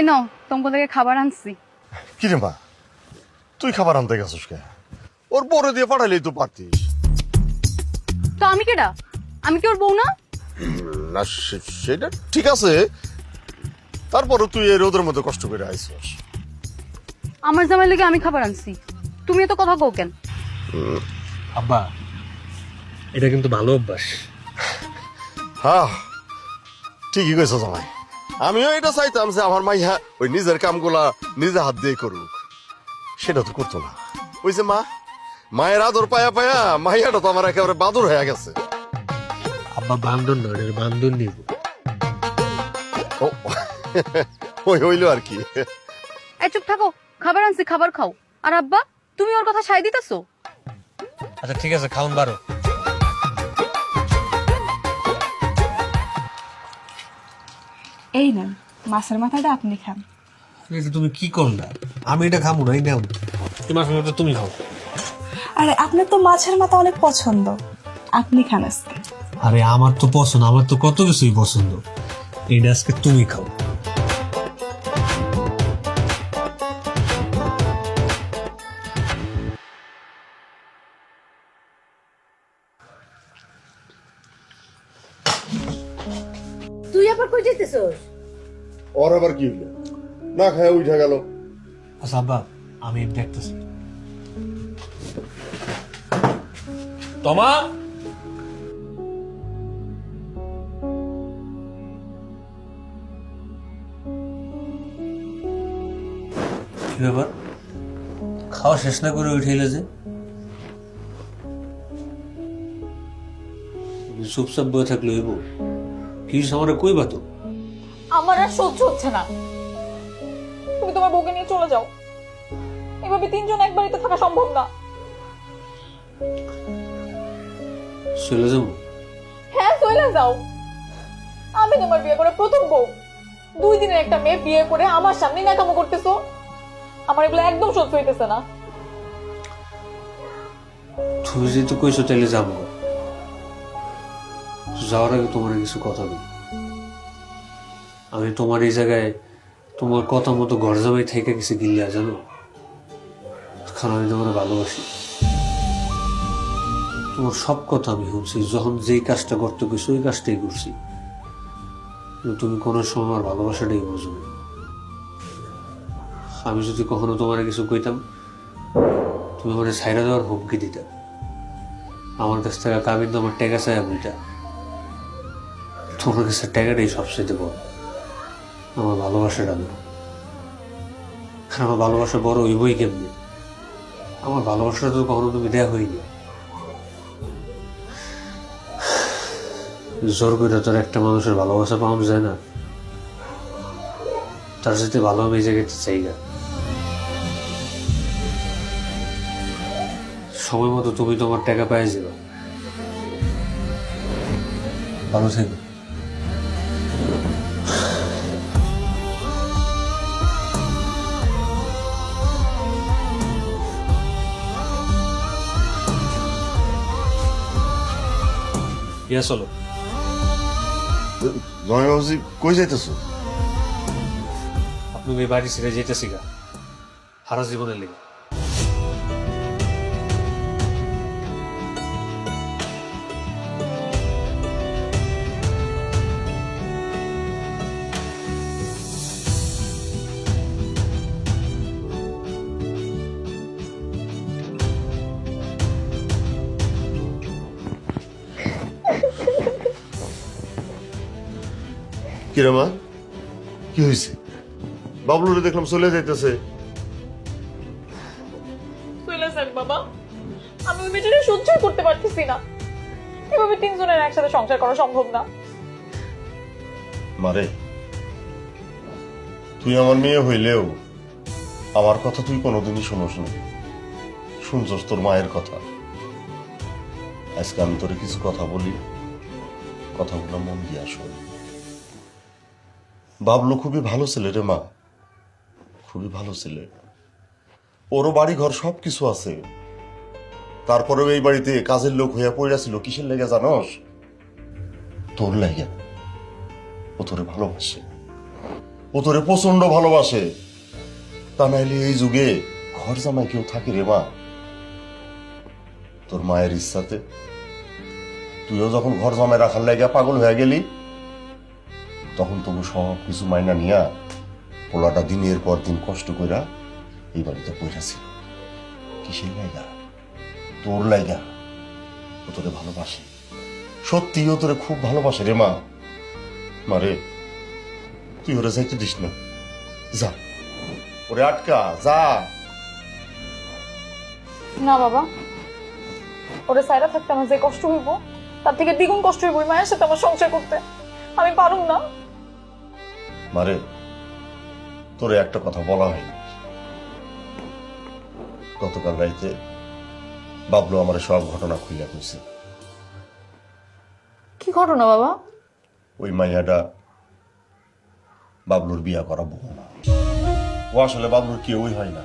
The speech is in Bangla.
নাও তোমাকে থেকে খাবার আনছি। কি রে মা, তুই খাবার আনতে গেছিস কে? ওর বড় দিয়ে পাঠালেই তো পারতিস। তো আমি কেডা? আমি কি ওর বউ না? না সেটা ঠিক আছে, তারপরে তুই এই রোদের মধ্যে কষ্ট করে আইছিস। আমার জামাই লেগে আমি খাবার আনছি, তুমি এত কথা কও কেন? আব্বা, এটা কিন্তু ভালো অভ্যাস। হ্যাঁ ঠিকই কইছ জামাই, আমিও এটা চাইতাম যে আমার মাইয়া ওই নিজের কামগুলা নিজে হাত দিয়ে করুক, সেটা তো করতো না। ওই যে মায়ের আদর পায়া পায়া মাইয়াটা তো আমার একেবারে বাদর হয়ে গেছে। আব্বা বান্ধন নয়, এটা বান্ধন নিব। ও ওই হইলো আর কি। এই চুপ থাকো, খাবার আনছি, খাবার খাও। আর আব্বা, তুমি ওর কথা সাই দিতেছো? আচ্ছা ঠিক আছে, খাউন বারো। এই নেন মাছের মাথাটা আপনি খান। এটা তুমি কি করলা? আমি এটা খাবো না, এই নাও। এই মাছের মাথা তুমি খাও। আরে আপনার তো মাছের মাথা অনেক পছন্দ, আপনি খান আজকে। আরে আমার তো পছন্দ, আমার তো কত কিছুই পছন্দ। এইটা আজকে তুমি খাও। তুই আবার কই যেতেছস? ওর আবার কি হইলো? না খায় উঠে গেল। আচ্ছা আব্বা, আমি দেখতেছি। তমা, কি ব্যাপার? খাওয়া শেষ না করে উঠে এলে যে? চুপচাপ বয়ে থাকলে হইব? কি আমার কইবা তো? আমার আর সহ্য হচ্ছে না, তুমি তোমার বউকে নিয়ে চলে যাও। এভাবে তিনজন এক বাড়িতে থাকা সম্ভব না। চলে যাবো? হ্যাঁ চলে যাও। আমি তোমার বিয়ে করে প্রথম বউ, 2 দিনের একটা মেয়ে বিয়ে করে আমার সামনে ন্যাকামো করতেছো। আমার এগুলো একদম সহ্য হইতেছে না। তুমি যেহেতু কইছো তাহলে যাবো। যাওয়ার আগে তোমার কিছু কথা বলি। আমি তোমার এই জায়গায় তোমার কথা মতো ঘর জামাই থেকে কিছু গিল্লা জানো, কারণ আমি তোমার ভালোবাসি। তোমার সব কথা আমি শুনছি, যখন যেই কাজটা করতে গেছো ওই কাজটাই করছি, কিন্তু তুমি কোনো সময় আমার ভালোবাসাটাই বুঝো না। আমি যদি কখনো তোমার কিছু কইতাম, তুমি আমার ছাইরা দেওয়ার হুমকি দিতা। আমার কাছ থেকে কাবিন তোমার টেকা চাই আমিটা, তোমার কাছে টাকাটাই সবচেয়ে বড়। আমার ভালোবাসাটা না, আর আমার ভালোবাসা বড় হইবই কেমনি? আমার ভালোবাসাটা তো কখনো তুমি দেয়া হইনি। জোর করে তোর একটা মানুষের ভালোবাসা পাওয়া যায় না, তার সাথে ভালো আমি এই জায়গাতে চাই না। সময় মতো তুমি তোমার টাকা পেয়ে যাবে। ভালো থেকো। ইয়া চলো। জয় বাবুজি কই যাইতেছো? আপনি ওই বাড়ি ছেড়ে যেতেছি গা, সারা জীবনের লেগে। কিরে মা, কি হয়েছে? বাবলুরে দেখলাম চলে যাইতেছে। চলে যাক বাবা, আমি ওই মেয়েটাকে সহ্যই করতে পারতেছি না। এভাবে তিনজনের একসাথে সংসার করা সম্ভব না। মারে, তুই আমার মেয়ে হইলেও আমার কথা তুই কোনোদিনই শুনোস না, শুনছস তোর মায়ের কথা। আজকে আমি তোরে কিছু কথা বলি, কথাগুলো মন দিয়ে শোন। বাবলু খুবই ভালো ছেলে রে মা, খুবই ভালো ছেলে। ওরও বাড়ি ঘর সবকিছু আছে, তারপরেও এই বাড়িতে কাজের লোক হইয়া পড়েছিল কিসের লেগে জানস? তোর লাগে। ও তোরে ভালোবাসে। ও তোরে প্রচন্ড ভালোবাসে। তা নাইলে এই যুগে ঘর জামাই কেউ থাকে রে মা? তোর মায়ের ইচ্ছাতে তুইও যখন ঘর জামাই রাখার লাগিয়া পাগল হয়ে গেলি, তখন তবু সব কিছু মাইনা নিয়া পোলাটা দিনের পর দিন কষ্ট কইরা এই বাড়িতে পৌঁছাছিল। কিসের লাইগা? তোর লাইগা। ও তোরে ভালোবাসে, সত্যি ও তোরে খুব ভালোবাসে রে মা। মারে, তুই ওরে যাইতে দিস না, যা ওরে আটকা যা। না বাবা, ওরে সাইরা থাকতে আমার যে কষ্ট হইব তার থেকে দ্বিগুণ কষ্ট হইব ওই মায়ের সাথে আমার সংসার করতে। আমি পারুম না। মারে, তোরে একটা কথা বলা হয়নি। গতকাল রাইতে বাবলু আমার সব ঘটনা খুইলা কইছে। কি ঘটনা বাবা? ওই মাইয়াটা বাবলুর বিয়া করা বউ না। ও আসলে বাবলুর কেউই হয় না।